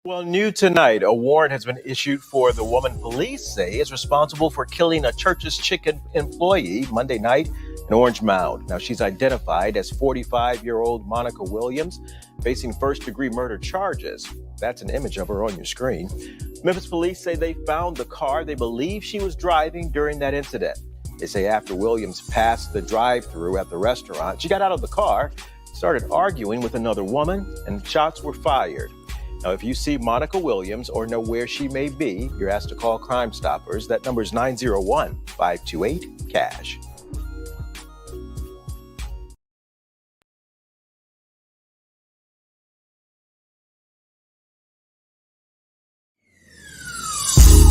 Well, new tonight, a warrant has been issued for the woman police say is responsible for killing a church's chicken employee Monday night in Orange Mound. Now, she's identified as 45-year-old Monica Williams, facing first-degree murder charges. That's an image of her on your screen. Memphis police say they found the car they believe she was driving during that incident. They say after Williams passed the drive-thru at the restaurant, she got out of the car, started arguing with another woman, and shots were fired. Now, if you see Monica Williams or know where she may be, you're asked to call Crime Stoppers. That number is 901-528-CASH.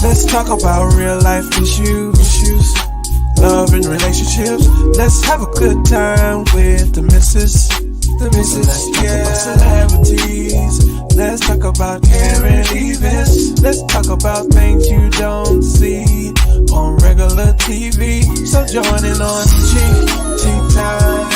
Let's talk about real life issues, love and relationships. Let's have a good time with the missus. Let's talk about celebrities. Let's talk about current events. Let's talk about things you don't see on regular TV. So join in on PGT time.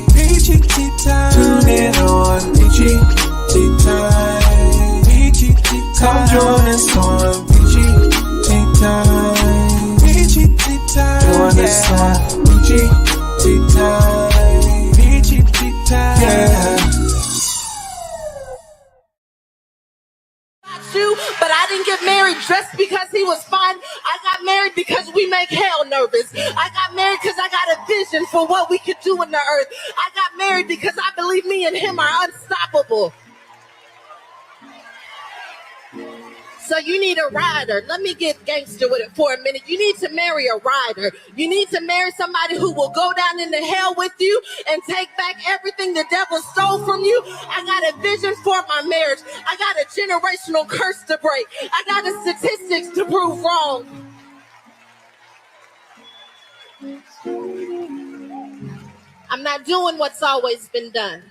PGT time. Tune in on PGT time. PGT time. Come join us on PGT time. PGT time. Join us on PGT time. PGT time. Yeah. But I didn't get married just because he was fun. I got married because we make hell nervous. I got married because I got a vision for what we could do in the earth. I got married because I believe me and him are unstoppable. So you need a rider. Let me get gangster with it for a minute. You need to marry a rider. You need to marry somebody who will go down into hell with you and take back everything the devil stole from you. I got a vision for my marriage. I got a generational curse to break. I got the statistics to prove wrong. I'm not doing what's always been done.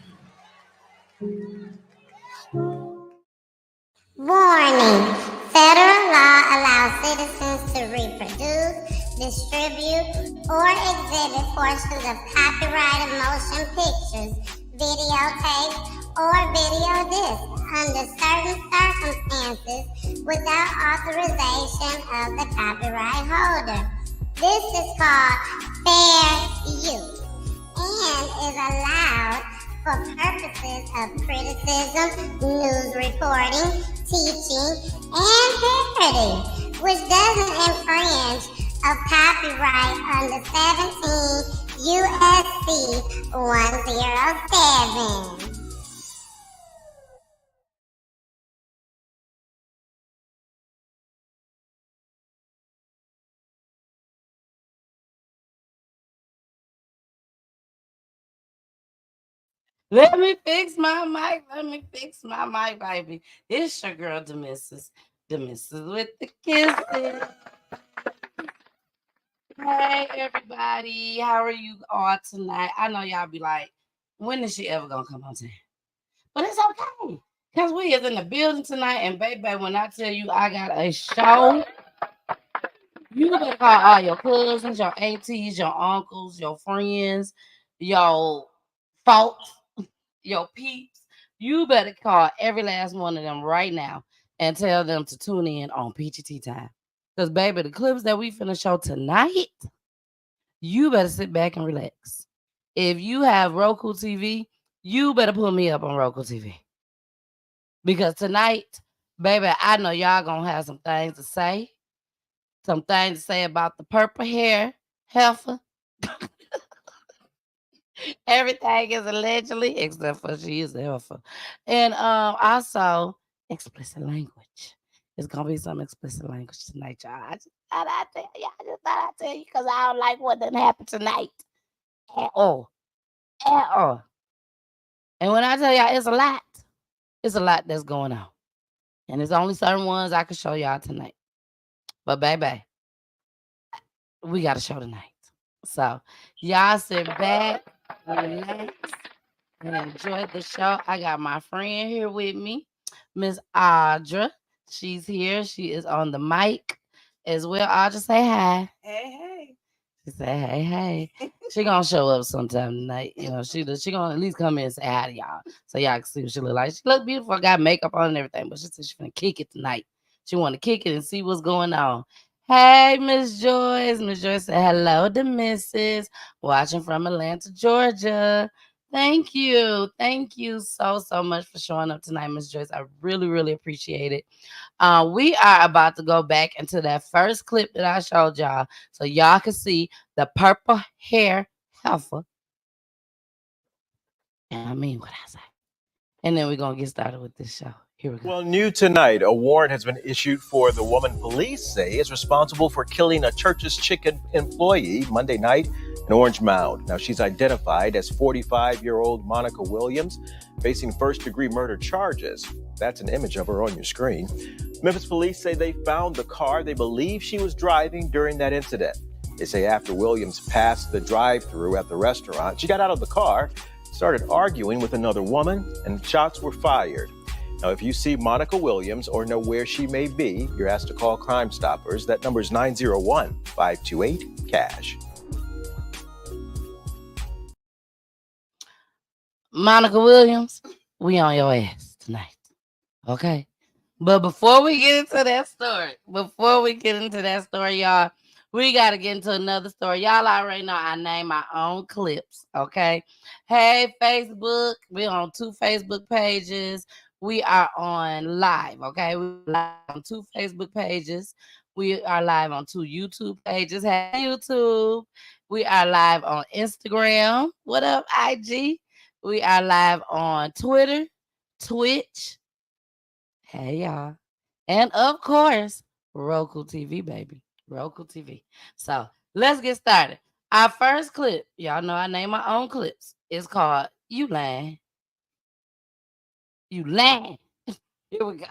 Warning. Federal law allows citizens to reproduce, distribute, or exhibit portions of copyrighted motion pictures, videotapes, or video discs under certain circumstances without authorization of the copyright holder. This is called fair use and is allowed for purposes of criticism, news reporting, teaching, and parody, which doesn't infringe of copyright under 17 U.S.C. 107. Let me fix my mic. Let me fix my mic, baby. It's your girl, Demissus. Demissus with the kisses. Hey, everybody. How are you all tonight? I know y'all be like, when is she ever going to come on time? But it's okay. Because we is in the building tonight. And, baby, when I tell you I got a show, you better call all your cousins, your aunties, your uncles, your friends, your folks, your peeps. You better call every last one of them right now and tell them to tune in on PGT time. Because, baby, the clips that we finna show tonight, you better sit back and relax. If you have Roku TV, you better put me up on Roku TV. Because tonight, baby, I know y'all gonna have some things to say. Some things to say about the purple hair, Helfa. Everything is allegedly, except for she is a Helfa. And also, explicit language. It's gonna be some explicit language tonight, y'all. I just thought I'd tell you because I don't like what done happened tonight. At all. At all. And when I tell y'all it's a lot that's going on. And there's only certain ones I can show y'all tonight. But baby, we got a show tonight. So y'all sit back, relax, and enjoy the show. I got my friend here with me, Miss Audra. She's here. She is on the mic as well. Audra, say hi. Hey, hey. She say hey, hey. She gonna show up sometime tonight. You know, she gonna at least come in and say hi to y'all, so y'all can see what she look like. She look beautiful, got makeup on and everything, but she said she finna kick it tonight. She want to kick it and see what's going on. Hey, Miss Joyce. Miss Joyce said hello to Mrs. Watching from Atlanta, Georgia. Thank you so much for showing up tonight, Miss Joyce. I really appreciate it. We are about to go back into that first clip that I showed y'all, so y'all can see the purple hair Helfa. And I mean what I say. And then we're gonna get started with this show. Here we go. Well, new tonight, a warrant has been issued for the woman police say is responsible for killing a church's chicken employee Monday night in Orange Mound. Now, she's identified as 45-year-old Monica Williams, facing first-degree murder charges. That's an image of her on your screen. Memphis police say they found the car they believe she was driving during that incident. They say after Williams passed the drive-thru at the restaurant, she got out of the car, started arguing with another woman, and shots were fired. Now, if you see Monica Williams or know where she may be, you're asked to call Crime Stoppers. That number is 901-528-CASH. Monica Williams, we on your ass tonight. Okay? But before we get into that story, y'all, we got to get into another story. Y'all already know I name my own clips, okay? Hey, Facebook. We're on 2 Facebook pages. We are on live, okay? We're live on 2 Facebook pages. We are live on 2 YouTube pages. Hey, YouTube. We are live on Instagram. What up, IG? We are live on Twitter, Twitch. Hey, y'all. And, of course, Roku TV, baby. Roku TV. So, let's get started. Our first clip, y'all know I name my own clips. It's called You Lying. You lying. Here we go.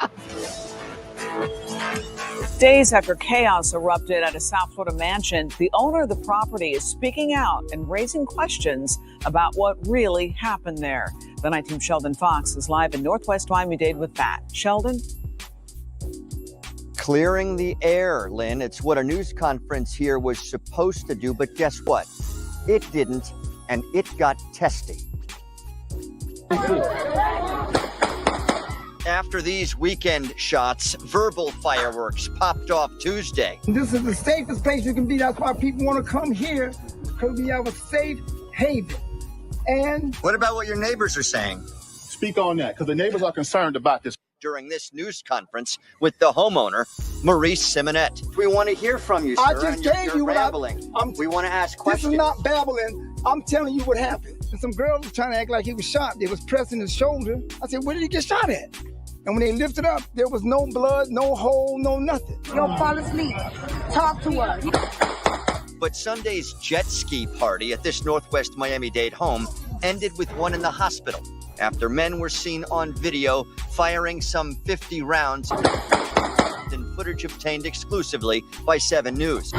Days after chaos erupted at a South Florida mansion, the owner of the property is speaking out and raising questions about what really happened there. The night team Sheldon Fox is live in Northwest Miami-Dade with that. Sheldon? Clearing the air, Lynn. It's what a news conference here was supposed to do, but guess what? It didn't, and it got testy. After these weekend shots, verbal fireworks popped off Tuesday. This is the safest place you can be. That's why people want to come here, because we have a safe haven. And what about what your neighbors are saying? Speak on that, because the neighbors are concerned about this. During this news conference with the homeowner, Maurice Simonette. We want to hear from you, sir. I just gave you what babbling. We want to ask questions. This is not babbling. I'm telling you what happened. And some girl was trying to act like he was shot. They was pressing his shoulder. I said, where did he get shot at? And when they lifted up, there was no blood, no hole, no nothing. Don't fall asleep. Talk to us. But Sunday's jet ski party at this Northwest Miami-Dade home ended with one in the hospital after men were seen on video firing some 50 rounds in footage obtained exclusively by 7 News.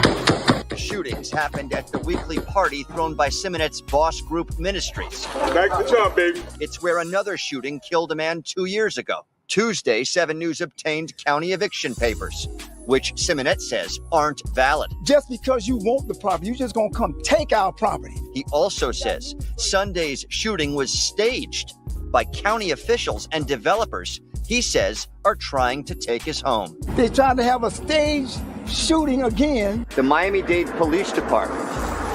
Shootings happened at the weekly party thrown by Simonette's Boss Group Ministries. Back to the job, baby. It's where another shooting killed a man 2 years ago. Tuesday, 7 News obtained county eviction papers, which Simonette says aren't valid. Just because you want the property, you just gonna come take our property. He also says Sunday's shooting was staged by county officials and developers he says are trying to take his home. They tried to have a staged shooting again. The Miami-Dade Police Department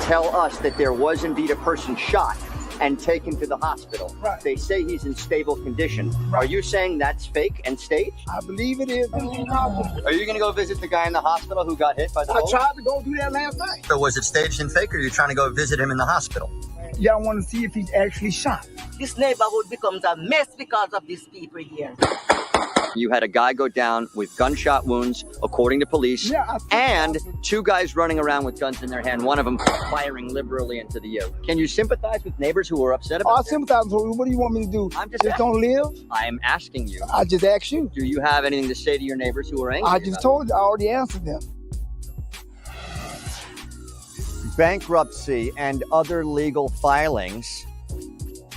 tell us that there was indeed a person shot and taken to the hospital. Right. They say he's in stable condition. Right. Are you saying that's fake and staged? I believe it is. Are you going to go visit the guy in the hospital who got hit by the bullet? I tried to go do that last night. So was it staged and fake, or are you trying to go visit him in the hospital? Y'all want to see if he's actually shot. This neighborhood becomes a mess because of these people here. You had a guy go down with gunshot wounds, according to police, and 2 guys running around with guns in their hand, one of them firing liberally into the air. Can you sympathize with neighbors who are upset about this? I sympathize with you. What do you want me to do? I'm just don't live? I'm asking you. I just asked you. Do you have anything to say to your neighbors who are angry? I just told you. I already answered them. Bankruptcy and other legal filings.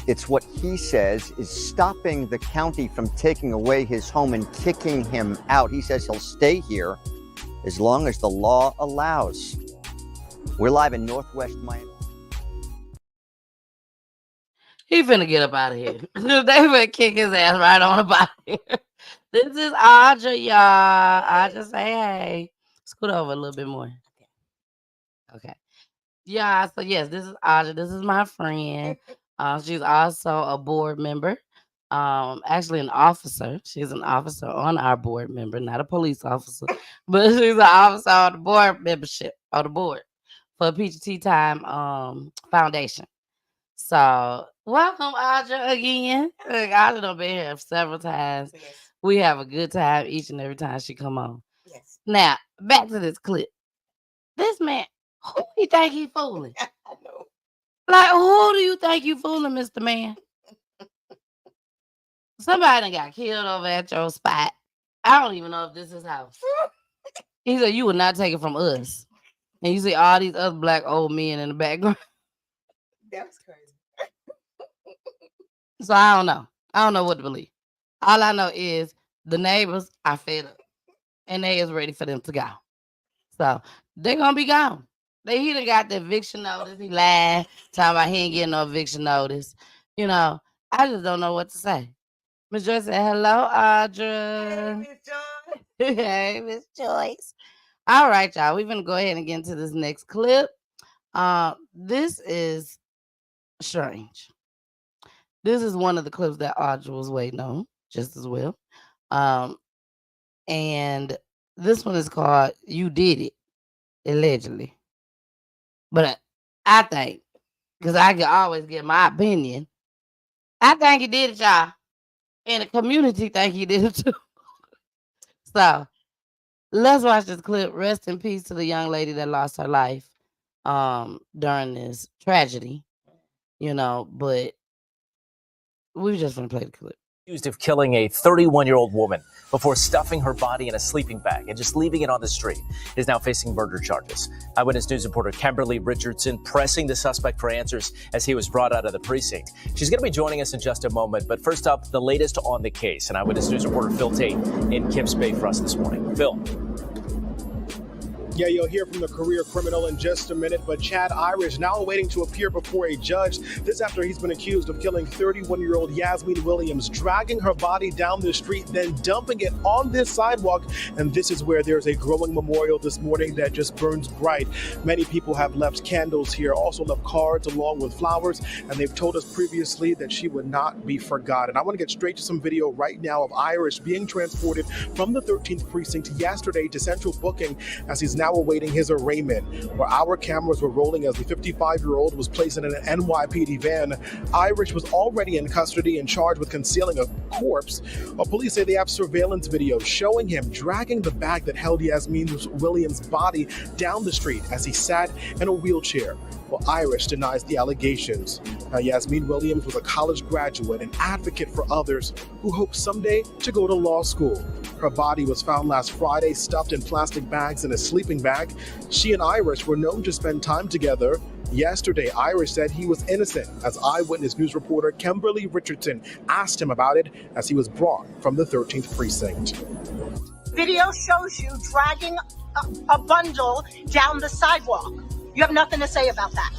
It's what he says is stopping the county from taking away his home and kicking him out. He says he'll stay here as long as the law allows. We're live in Northwest Miami. He finna get up out of here. They finna kick his ass right on up out of here. This is Audra, y'all. Audra, say hey. Scoot over a little bit more. Okay. Yeah, so yes, this is Audra. This is my friend. She's also a board member. Actually an officer. She's an officer on our board member, not a police officer, but she's an officer on the board membership on the board for Peachy Tea Time Foundation. So welcome, Audra, again. Look, Audra done been here several times. Yes. We have a good time each and every time she come on. Yes. Now, back to this clip. This man, who do you think he fooling? I know. Like, who do you think you fooling, Mr. Man? Somebody done got killed over at your spot. I don't even know if this is his house. He said, you would not take it from us. And you see all these other black old men in the background. That was crazy. So I don't know. I don't know what to believe. All I know is the neighbors are fed up. And they is ready for them to go. So they're going to be gone. He done got the eviction notice. He lied. Talking about he ain't getting no eviction notice. You know, I just don't know what to say. Miss Joyce said, hello, Audra. Hey, Miss Joy. Hey, Miss Joyce. All right, y'all. We're going to go ahead and get into this next clip. This is strange. This is one of the clips that Audra was waiting on, just as well. And this one is called You Did It, allegedly. But I think, because I can always get my opinion, I think he did it, y'all. And the community think he did it too. So let's watch this clip. Rest in peace to the young lady that lost her life during this tragedy. You know, but we just gonna play the clip. Accused of killing a 31-year-old woman before stuffing her body in a sleeping bag and just leaving it on the street is now facing murder charges. Eyewitness News reporter Kimberly Richardson pressing the suspect for answers as he was brought out of the precinct. She's going to be joining us in just a moment, but first up, the latest on the case. And Eyewitness News reporter Phil Tate in Kips Bay for us this morning. Phil. Yeah, you'll hear from the career criminal in just a minute, but Chad Irish now awaiting to appear before a judge. This after he's been accused of killing 31-year-old Yasmin Williams, dragging her body down the street, then dumping it on this sidewalk. And this is where there's a growing memorial this morning that just burns bright. Many people have left candles here, also left cards along with flowers, and they've told us previously that she would not be forgotten. I want to get straight to some video right now of Irish being transported from the 13th precinct yesterday to central booking as he's now awaiting his arraignment, where our cameras were rolling as the 55-year-old was placed in an NYPD van. Irish was already in custody and charged with concealing a corpse. Well, police say they have surveillance video showing him dragging the bag that held Yasmin Williams' body down the street as he sat in a wheelchair. Well, Irish denies the allegations. Now, Yasmin Williams was a college graduate and advocate for others who hope someday to go to law school. Her body was found last Friday stuffed in plastic bags in a sleeping bag. She and Irish were known to spend time together. Yesterday, Irish said he was innocent as Eyewitness News reporter Kimberly Richardson asked him about it as he was brought from the 13th precinct. Video shows you dragging a bundle down the sidewalk. You have nothing to say about that.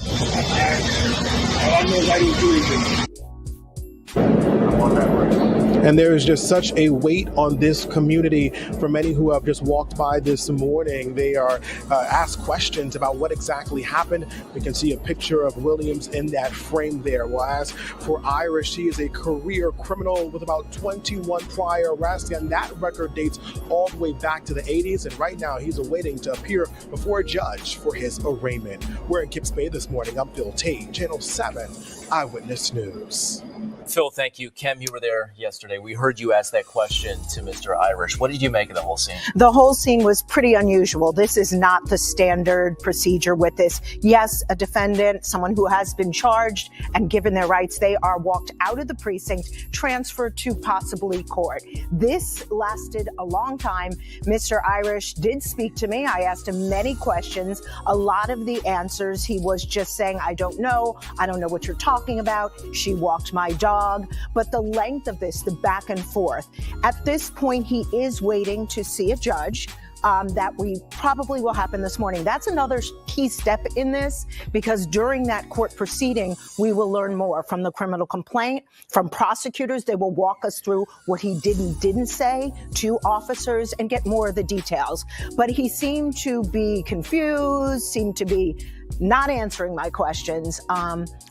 And there is just such a weight on this community for many who have just walked by this morning. They are asked questions about what exactly happened. We can see a picture of Williams in that frame there. Well, as for Irish, he is a career criminal with about 21 prior arrests, and that record dates all the way back to the 80s. And right now, he's awaiting to appear before a judge for his arraignment. We're in Kips Bay this morning. I'm Phil Tate, Channel 7 Eyewitness News. Phil, thank you. Kim, you were there yesterday. We heard you ask that question to Mr. Irish. What did you make of the whole scene? The whole scene was pretty unusual. This is not the standard procedure with this. Yes, a defendant, someone who has been charged and given their rights, they are walked out of the precinct, transferred to possibly court. This lasted a long time. Mr. Irish did speak to me. I asked him many questions. A lot of the answers, he was just saying, I don't know what you're talking about. She walked my dog. But the length of this, the back and forth, at this point, he is waiting to see a judge. that we probably will happen this morning. That's another key step in this, because during that court proceeding, we will learn more from the criminal complaint, from prosecutors. They will walk us through what he did and didn't say to officers and get more of the details. But he seemed to be confused, seemed to be not answering my questions.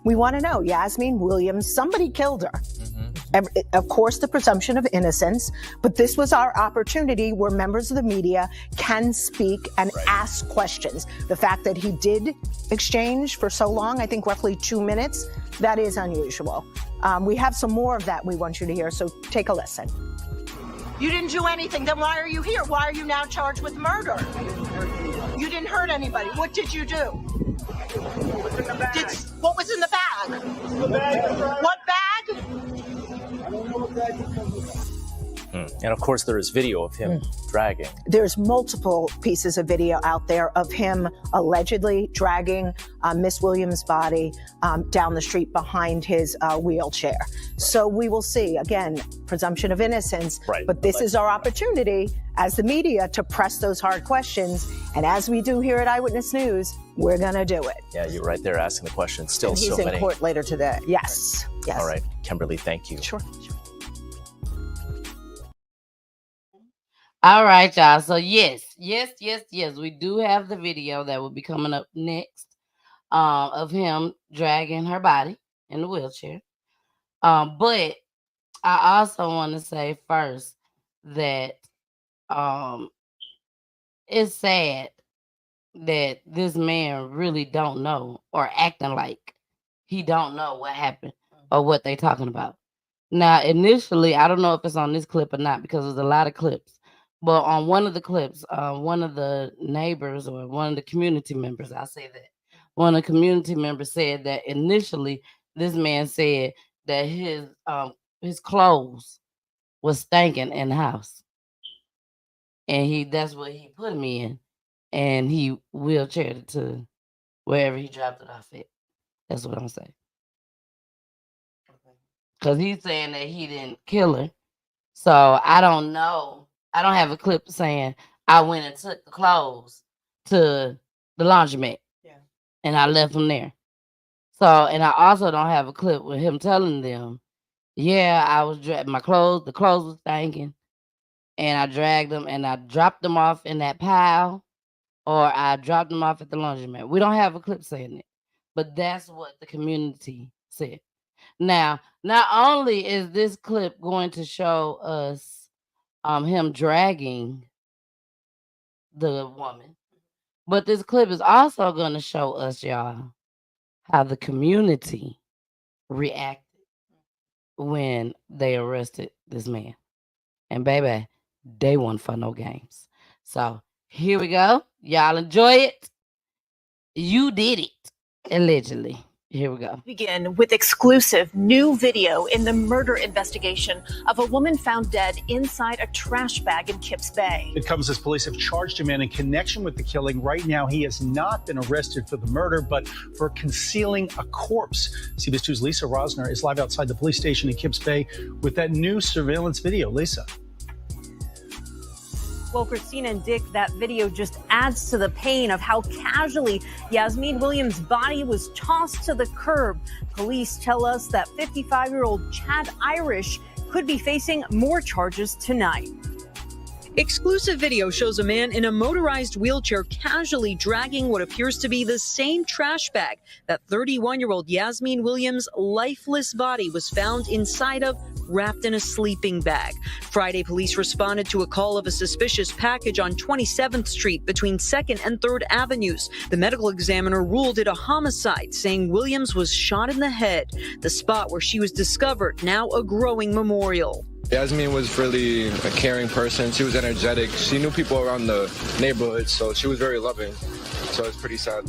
We want to know, Yasmin Williams, somebody killed her. Of course, the presumption of innocence, but this was our opportunity where members of the media can speak and ask questions. The fact that he did exchange for so long, I think roughly 2 minutes, that is unusual. We have some more of that we want you to hear, so take a listen. You didn't do anything. Then why are you here? Why are you now charged with murder? You didn't hurt anybody. What did you do? What was in the bag? What bag? I don't know what bag you're talking about. And of course, there is video of him dragging. There's multiple pieces of video out there of him allegedly dragging Miss Williams' body down the street behind his wheelchair. So we will see, again, presumption of innocence, but this is our opportunity as the media to press those hard questions. And as we do here at Eyewitness News, we're going to do it. Yeah, you're right there asking the question. Still And he's so many. in court later today. Yes. All right, Kimberly, thank you. Sure. All right, y'all. So yes, we do have the video that will be coming up next of him dragging her body in the wheelchair. But I also want to say first that it's sad that this man really don't know, or acting like he don't know what happened or what they talking about. Now, initially, I don't know if it's on this clip or not, because there's a lot of clips. But on one of the clips, one of the neighbors, or one of the community members, I'll say that, one of the community members said that initially this man said that his clothes was stinking in the house. And that's what he put him in. And he wheelchaired it to wherever he dropped it off at. That's what I'm saying. Because he's saying that he didn't kill her. So I don't know. I don't have a clip saying I went and took the clothes to the laundromat. Yeah. And I left them there. So, and I also don't have a clip with him telling them, yeah, I was dragging my clothes. The clothes was stinking. And I dragged them and I dropped them off in that pile, or I dropped them off at the laundromat. We don't have a clip saying it, but that's what the community said. Now, not only is this clip going to show us him dragging the woman, but this clip is also going to show us, y'all, how the community reacted when they arrested this man. And baby, they won't for no games. So here we go. Y'all enjoy it. You did it, allegedly. Here we go. Begin with exclusive new video in the murder investigation of a woman found dead inside a trash bag in Kips Bay. It comes as police have charged a man in connection with the killing. Right now, he has not been arrested for the murder, but for concealing a corpse. CBS 2's Lisa Rosner is live outside the police station in Kips Bay with that new surveillance video. Lisa. Well, Christina and Dick, that video just adds to the pain of how casually Yasmin Williams' body was tossed to the curb. Police tell us that 55-year-old Chad Irish could be facing more charges tonight. Exclusive video shows a man in a motorized wheelchair casually dragging what appears to be the same trash bag that 31-year-old Yasmin Williams' lifeless body was found inside of, wrapped in a sleeping bag. Friday, police responded to a call of a suspicious package on 27th Street between 2nd and 3rd Avenues. The medical examiner ruled it a homicide, saying Williams was shot in the head. The spot where she was discovered, now a growing memorial. Yasmin was really a caring person. She was energetic. She knew people around the neighborhood, so she was very loving. So it's pretty sad.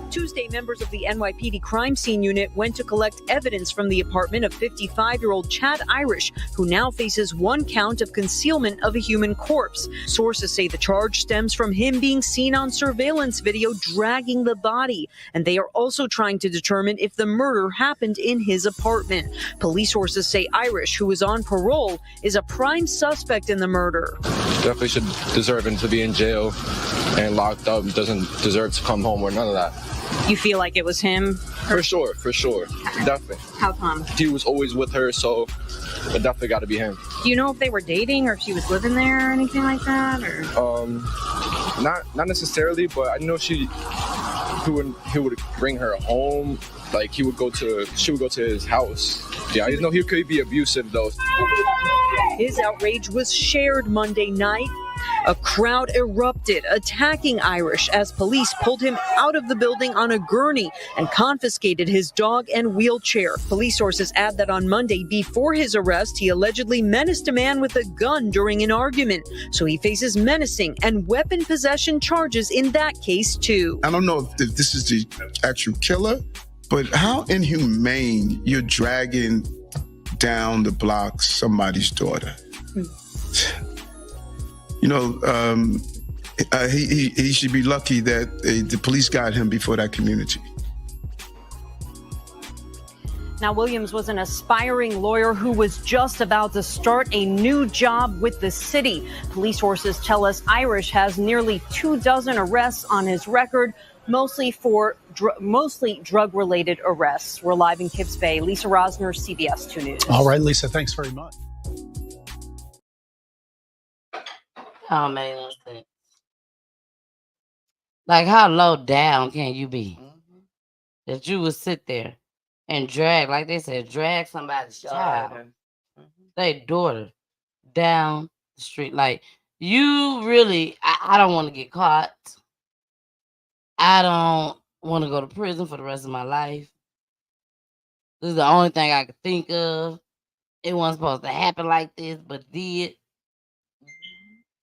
Tuesday, members of the NYPD crime scene unit went to collect evidence from the apartment of 55-year-old Chad Irish, who now faces 1 count of concealment of a human corpse. Sources say the charge stems from him being seen on surveillance video dragging the body, and they are also trying to determine if the murder happened in his apartment. Police sources say Irish, who is on parole, is a prime suspect in the murder. definitely should deserve him to be in jail and locked up. Doesn't deserve to come home or none of that. You feel like it was him? For sure. Definitely. How come? He was always with her, so it definitely got to be him. Do you know if they were dating or if she was living there or anything like that? Or Not necessarily, but I know he would bring her home. Like she would go to his house. Yeah, I know he could be abusive though. His outrage was shared Monday night. A crowd erupted, attacking Irish as police pulled him out of the building on a gurney and confiscated his dog and wheelchair. Police sources add that on Monday, before his arrest, he allegedly menaced a man with a gun during an argument. So he faces menacing and weapon possession charges in that case, too. I don't know if this is the actual killer, but how inhumane you're dragging down the block somebody's daughter. You know, he should be lucky that the police got him before that community. Now, Williams was an aspiring lawyer who was just about to start a new job with the city. Police sources tell us Irish has nearly 24 arrests on his record, mostly drug-related arrests. We're live in Kips Bay. Lisa Rosner, CBS 2 News. All right, Lisa, thanks very much. Oh, man, like, how low down can you be that you would sit there and drag, like they said, drag somebody's child, their daughter, down the street? Like, you really, I don't want to get caught. I don't want to go to prison for the rest of my life. This is the only thing I could think of. It wasn't supposed to happen like this, but did.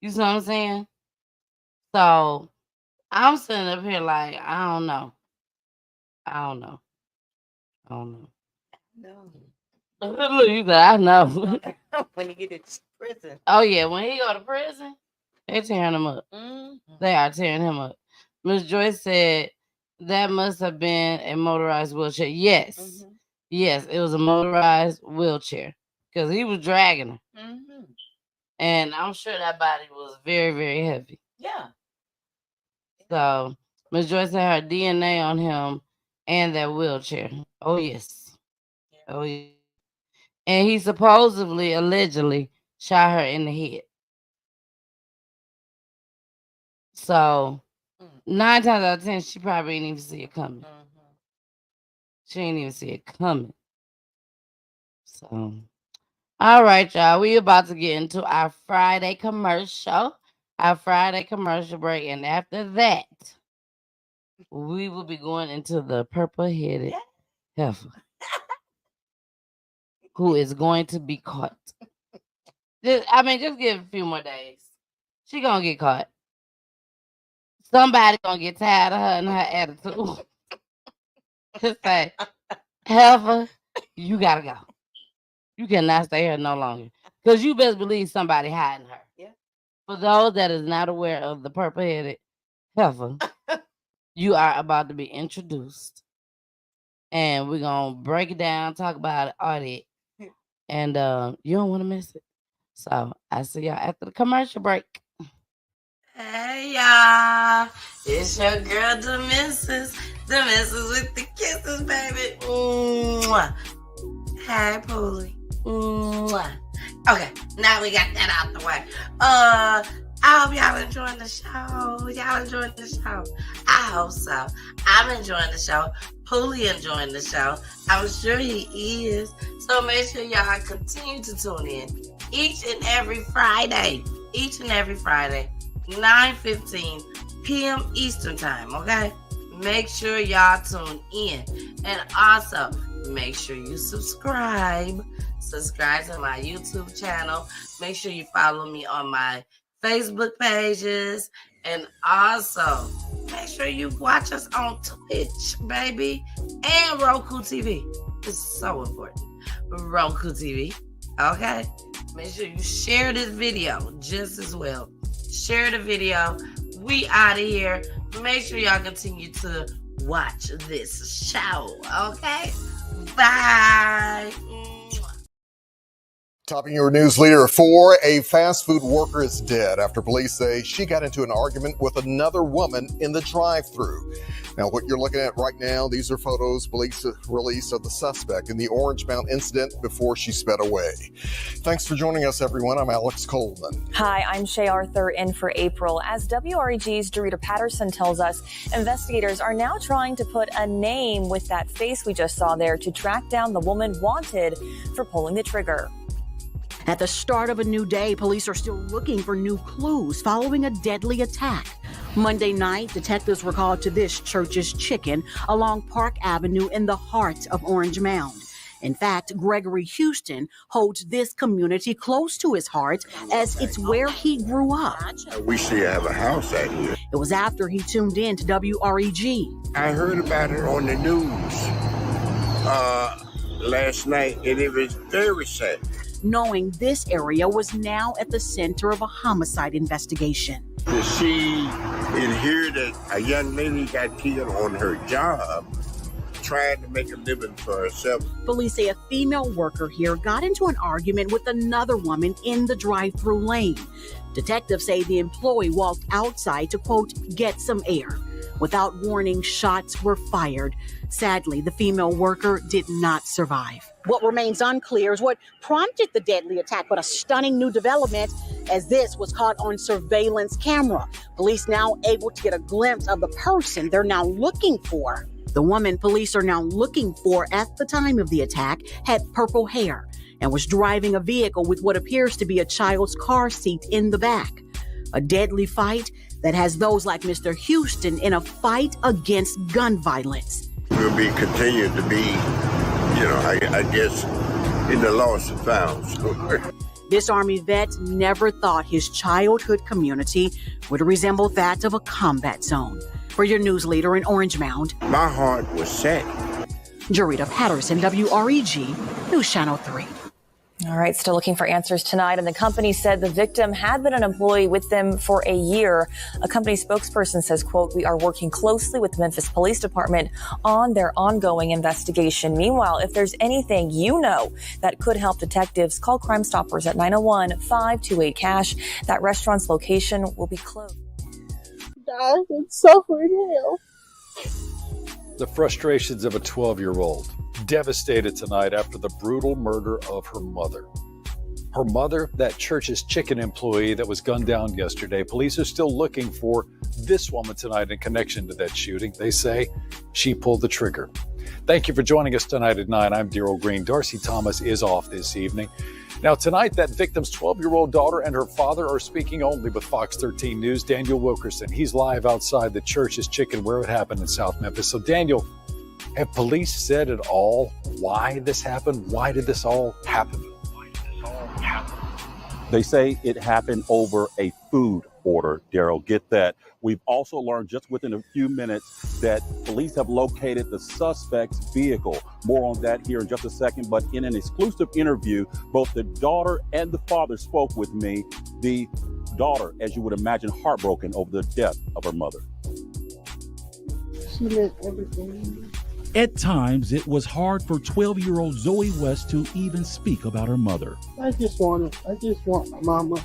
You see what I'm saying? So I'm sitting up here like, I don't know. No. Look, you said, I know. When you get to prison. Oh, yeah. When he go to prison, they're tearing him up. They are tearing him up. Ms. Joyce said that must have been a motorized wheelchair. Yes. Yes, it was a motorized wheelchair because he was dragging her. And I'm sure that body was very, very heavy. Yeah. So Ms. Joyce had her DNA on him and that wheelchair. Oh, yes. Oh, yeah. And he supposedly, allegedly, shot her in the head. So 9 times out of 10, she probably didn't even see it coming. She didn't even see it coming. So, all right, y'all. We about to get into our Friday commercial. Our Friday commercial break. And after that, we will be going into the purple-headed heifer, who is going to be caught. Just give it a few more days. She gonna get caught. Somebody gonna get tired of her and her attitude. Just say, heifer, you gotta go. You cannot stay here no longer. Because you best believe somebody hiding her. Yeah. For those that is not aware of the purple-headed heifer, you are about to be introduced. And we're going to break it down, talk about it, all that. And you don't want to miss it. So I see y'all after the commercial break. Hey, y'all. It's your girl, the missus. The missus with the kisses, baby. Mwah. Hey, Poolie. Mwah. Okay, now we got that out the way. I hope y'all enjoying the show. Y'all enjoying the show? I hope so. I'm enjoying the show. Poolie enjoying the show. I'm sure he is. So make sure y'all continue to tune in each and every Friday. 9:15 p.m. Eastern Time, okay? Make sure y'all tune in. And also, make sure you subscribe. Subscribe to my YouTube channel. Make sure you follow me on my Facebook pages. And also, make sure you watch us on Twitch, baby. And Roku TV. It's so important. Roku TV, okay? Make sure you share this video just as well. Share the video. We out of here. Make sure y'all continue to watch this show, okay? Bye. Topping your news leader 4, a fast food worker is dead after police say she got into an argument with another woman in the drive-thru. Now, what you're looking at right now, these are photos police released of the suspect in the Orange Mound incident before she sped away. Thanks for joining us, everyone. I'm Alex Coleman. Hi, I'm Shay Arthur in for April. As WREG's Dorita Patterson tells us, investigators are now trying to put a name with that face we just saw there to track down the woman wanted for pulling the trigger. At the start of a new day, police are still looking for new clues following a deadly attack. Monday night, detectives were called to this Church's Chicken along Park Avenue in the heart of Orange Mound. In fact, Gregory Houston holds this community close to his heart as it's where he grew up. We should have a house out here. It was after he tuned in to WREG. I heard about it on the news last night, and it was very sad. Knowing this area was now at the center of a homicide investigation. To see and hear that a young lady got killed on her job, trying to make a living for herself. Police say a female worker here got into an argument with another woman in the drive-thru lane. Detectives say the employee walked outside to, quote, get some air. Without warning, shots were fired. Sadly, the female worker did not survive. What remains unclear is what prompted the deadly attack, but a stunning new development as this was caught on surveillance camera. Police now able to get a glimpse of the person they're now looking for. The woman police are now looking for at the time of the attack had purple hair and was driving a vehicle with what appears to be a child's car seat in the back. A deadly fight that has those like Mr. Houston in a fight against gun violence. We'll be continuing to be, I guess, in the lost and found. This Army vet never thought his childhood community would resemble that of a combat zone. For your news leader in Orange Mound, my heart was set. Dorita Patterson, WREG, News Channel 3. All right, still looking for answers tonight. And the company said the victim had been an employee with them for a year. A company spokesperson says, quote, we are working closely with the Memphis Police Department on their ongoing investigation. Meanwhile, if there's anything you know that could help detectives, call Crime Stoppers at 901-528-CASH. That restaurant's location will be closed. It's suffering hell. The frustrations of a 12-year-old devastated tonight after the brutal murder of her mother. Her mother, that Church's Chicken employee that was gunned down yesterday. Police are still looking for this woman tonight in connection to that shooting. They say she pulled the trigger. Thank you for joining us tonight at 9. I'm Daryl Green. Darcy Thomas is off this evening. Now, tonight, that victim's 12-year-old daughter and her father are speaking only with Fox 13 News. Daniel Wilkerson, he's live outside the Church's Chicken where it happened in South Memphis. So, Daniel, have police said at all why this happened? Why did this all happen? They say it happened over a food order, Daryl. Get that. We've also learned just within a few minutes that police have located the suspect's vehicle. More on that here in just a second. But in an exclusive interview, both the daughter and the father spoke with me. The daughter, as you would imagine, heartbroken over the death of her mother. She meant everything. At times, it was hard for 12-year-old Zoe West to even speak about her mother. I just want my mama.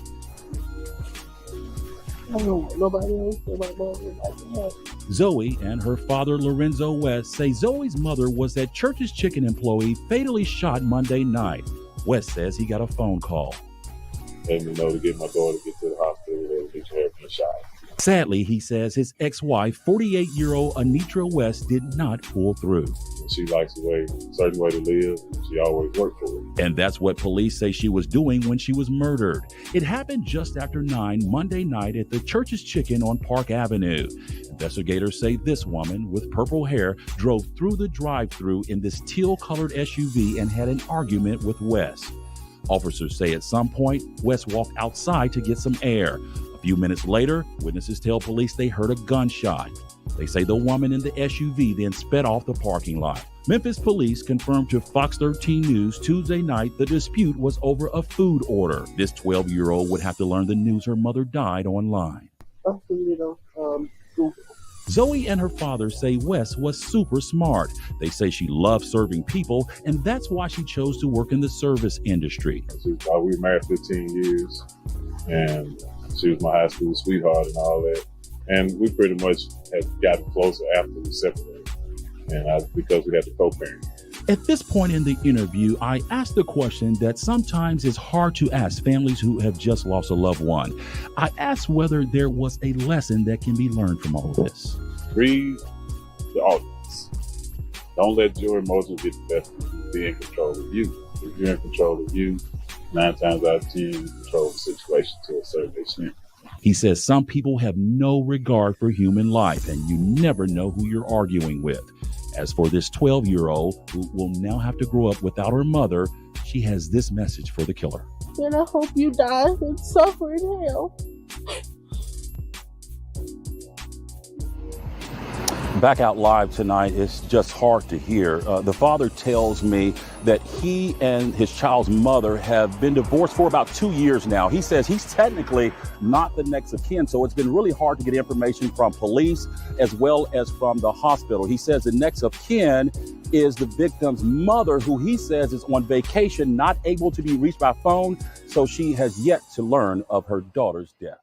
I don't want nobody else but my mother. Zoe and her father, Lorenzo West, say Zoe's mother was that Church's Chicken employee fatally shot Monday night. West says he got a phone call. Let me know to get my daughter to to the hospital and get her from the shot. Sadly, he says his ex-wife, 48-year-old Anitra West, did not pull through. She likes a certain way to live. She always worked for it. And that's what police say she was doing when she was murdered. It happened just after 9 Monday night at the Church's Chicken on Park Avenue. Investigators say this woman with purple hair drove through the drive-thru in this teal-colored SUV and had an argument with West. Officers say at some point, West walked outside to get some air. A few minutes later, witnesses tell police they heard a gunshot. They say the woman in the SUV then sped off the parking lot. Memphis police confirmed to Fox 13 News Tuesday night the dispute was over a food order. This 12-year-old would have to learn the news her mother died online. I seen it on Google. Zoe and her father say Wes was super smart. They say she loved serving people, and that's why she chose to work in the service industry. We were married 15 years, and she was my high school sweetheart and all that. And we pretty much had gotten closer after we separated, and because we had to co-parent. At this point in the interview, I asked the question that sometimes is hard to ask families who have just lost a loved one. I asked whether there was a lesson that can be learned from all of this. Read the audience. Don't let your emotions get the best of you. Be in control of you. If you're in control of you, 9 times out of 10, you control the situation to a certain extent. He says some people have no regard for human life, and you never know who you're arguing with. As for this 12-year-old who will now have to grow up without her mother, she has this message for the killer. And I hope you die and suffer in hell. Back out live tonight, it's just hard to hear. The father tells me that he and his child's mother have been divorced for about 2 years now. He says he's technically not the next of kin, so it's been really hard to get information from police as well as from the hospital. He says the next of kin is the victim's mother, who he says is on vacation, not able to be reached by phone, so she has yet to learn of her daughter's death.